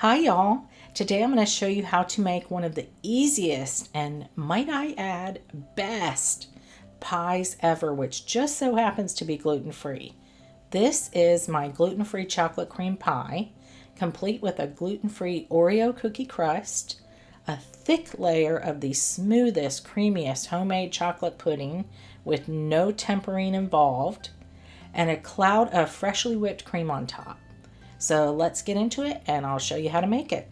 Hi y'all! Today I'm going to show you how to make one of the easiest and, might I add, best pies ever, which just so happens to be gluten-free. This is my gluten-free chocolate cream pie, complete with a gluten-free Oreo cookie crust, a thick layer of the smoothest, creamiest homemade chocolate pudding with no tempering involved, and a cloud of freshly whipped cream on top. So let's get into it and I'll show you how to make it.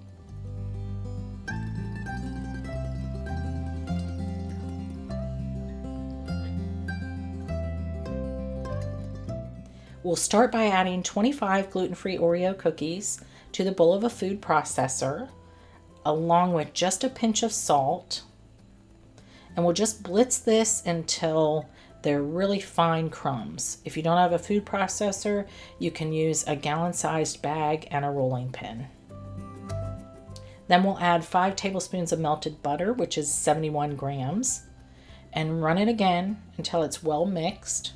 We'll start by adding 25 gluten-free Oreo cookies to the bowl of a food processor, along with just a pinch of salt. And we'll just blitz this until they're really fine crumbs. If you don't have a food processor, you can use a gallon-sized bag and a rolling pin. Then we'll add 5 tablespoons of melted butter, which is 71 grams, and run it again until it's well mixed.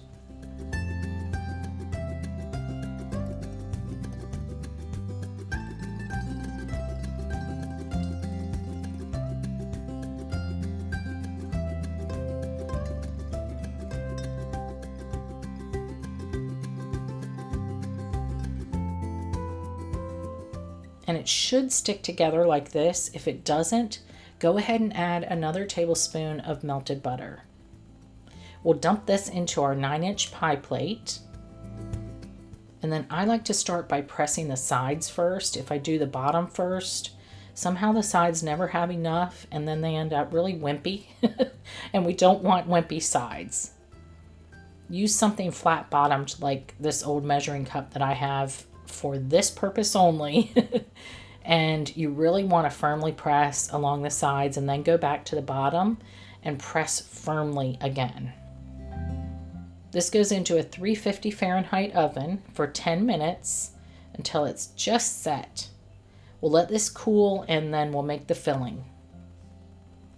And it should stick together like this. If it doesn't, go ahead and add another tablespoon of melted butter. We'll dump this into our 9-inch pie plate. And then I like to start by pressing the sides first. If I do the bottom first, somehow the sides never have enough and then they end up really wimpy. And we don't want wimpy sides. Use something flat bottomed like this old measuring cup that I have for this purpose only. And you really want to firmly press along the sides and then go back to the bottom and press firmly again. This goes into a 350 Fahrenheit oven for 10 minutes until it's just set. We'll let this cool and then we'll make the filling.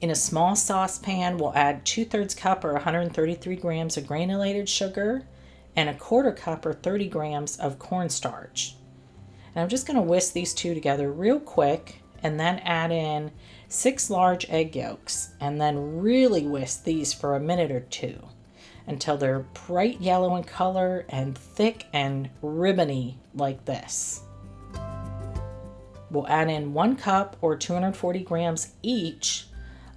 In a small saucepan, we'll add 2/3 cup or 133 grams of granulated sugar and 1/4 cup or 30 grams of cornstarch. And I'm just going to whisk these two together real quick and then add in 6 large egg yolks and then really whisk these for a minute or two until they're bright yellow in color and thick and ribbony like this. We'll add in 1 cup or 240 grams each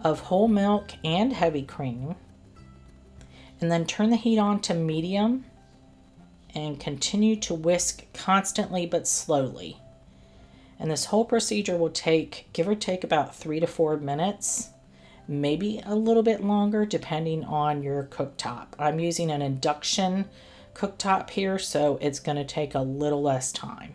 of whole milk and heavy cream and then turn the heat on to medium and continue to whisk constantly but slowly. And this whole procedure will take, give or take, about 3 to 4 minutes, maybe a little bit longer depending on your cooktop. I'm using an induction cooktop here, so it's going to take a little less time.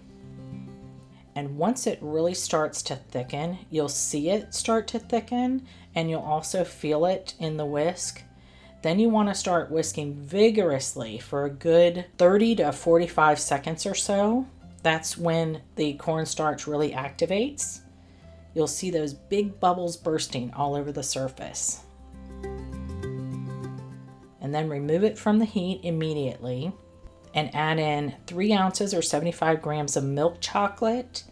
And once it really starts to thicken, you'll see it start to thicken and you'll also feel it in the whisk. Then you want to start whisking vigorously for a good 30 to 45 seconds or so. That's when the cornstarch really activates. You'll see those big bubbles bursting all over the surface. And then remove it from the heat immediately and add in 3 ounces or 75 grams of milk chocolate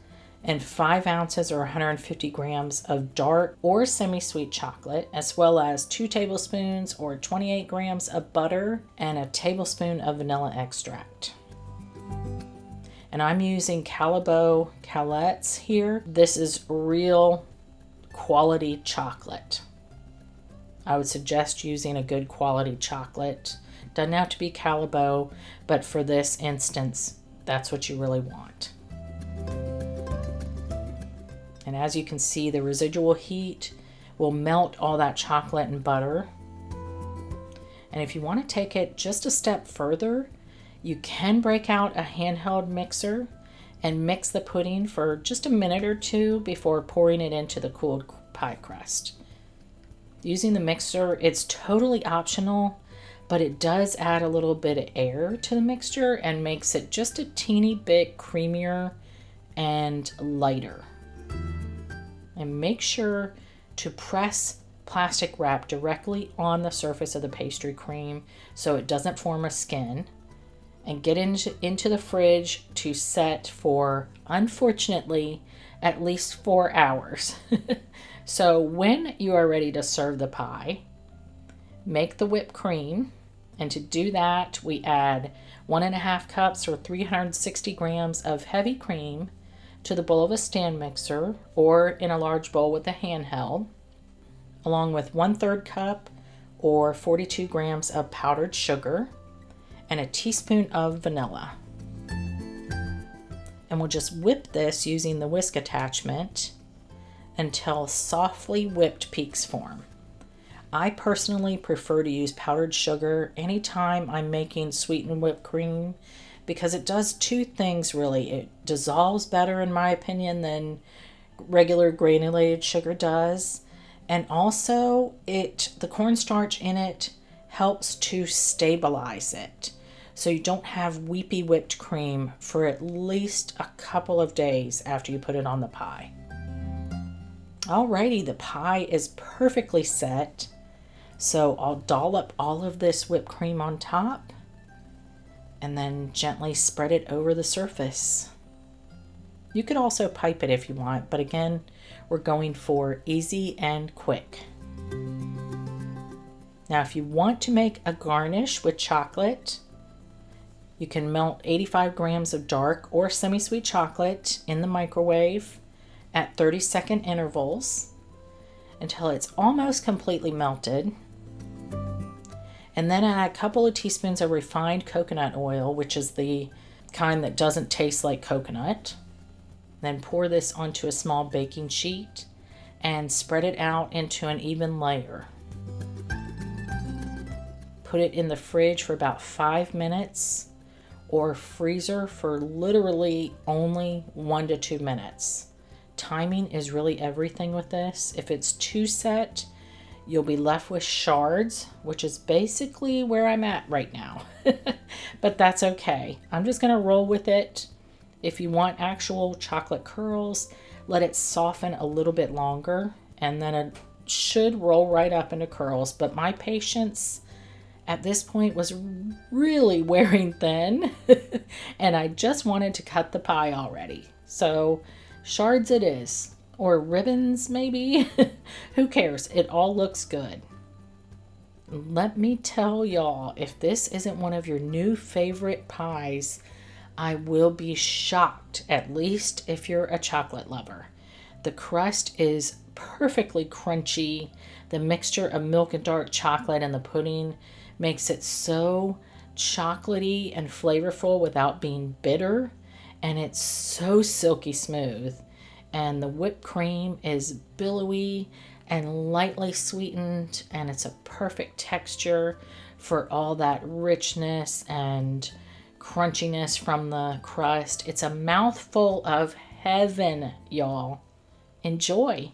and 5 ounces or 150 grams of dark or semi-sweet chocolate, as well as 2 tablespoons or 28 grams of butter and a tablespoon of vanilla extract. And I'm using Callebaut Calettes here. This is real quality chocolate. I would suggest using a good quality chocolate. Doesn't have to be Callebaut, but for this instance, that's what you really want. And as you can see, the residual heat will melt all that chocolate and butter. And if you want to take it just a step further, you can break out a handheld mixer and mix the pudding for just a minute or two before pouring it into the cooled pie crust. Using the mixer, it's totally optional, but it does add a little bit of air to the mixture and makes it just a teeny bit creamier and lighter. And make sure to press plastic wrap directly on the surface of the pastry cream so it doesn't form a skin. and get into the fridge to set for, unfortunately, at least 4 hours. So when you are ready to serve the pie, make the whipped cream. And to do that, we add 1.5 cups or 360 grams of heavy cream to the bowl of a stand mixer or in a large bowl with a handheld, along with 1/3 cup or 42 grams of powdered sugar and a teaspoon of vanilla. And we'll just whip this using the whisk attachment until softly whipped peaks form. I personally prefer to use powdered sugar anytime I'm making sweetened whipped cream because it does two things really. It dissolves better, in my opinion, than regular granulated sugar does. And also the cornstarch in it helps to stabilize it. So you don't have weepy whipped cream for at least a couple of days after you put it on the pie. Alrighty, the pie is perfectly set. So I'll dollop all of this whipped cream on top and then gently spread it over the surface. You could also pipe it if you want, but again, we're going for easy and quick. Now, if you want to make a garnish with chocolate, you can melt 85 grams of dark or semi-sweet chocolate in the microwave at 30-second intervals until it's almost completely melted. And then add a couple of teaspoons of refined coconut oil, which is the kind that doesn't taste like coconut. Then pour this onto a small baking sheet and spread it out into an even layer. Put it in the fridge for about 5 minutes or freezer for literally only 1 to 2 minutes. Timing is really everything with this. If it's too set, you'll be left with shards, which is basically where I'm at right now. But that's okay. I'm just going to roll with it. If you want actual chocolate curls, let it soften a little bit longer, and then it should roll right up into curls. But my patience at this point was really wearing thin, and I just wanted to cut the pie already. So shards it is. Or ribbons, maybe. Who cares? It all looks good. Let me tell y'all, if this isn't one of your new favorite pies, I will be shocked, at least if you're a chocolate lover. The crust is perfectly crunchy. The mixture of milk and dark chocolate and the pudding makes it so chocolatey and flavorful without being bitter. And it's so silky smooth. And the whipped cream is billowy and lightly sweetened, and it's a perfect texture for all that richness and crunchiness from the crust. It's a mouthful of heaven, y'all. Enjoy.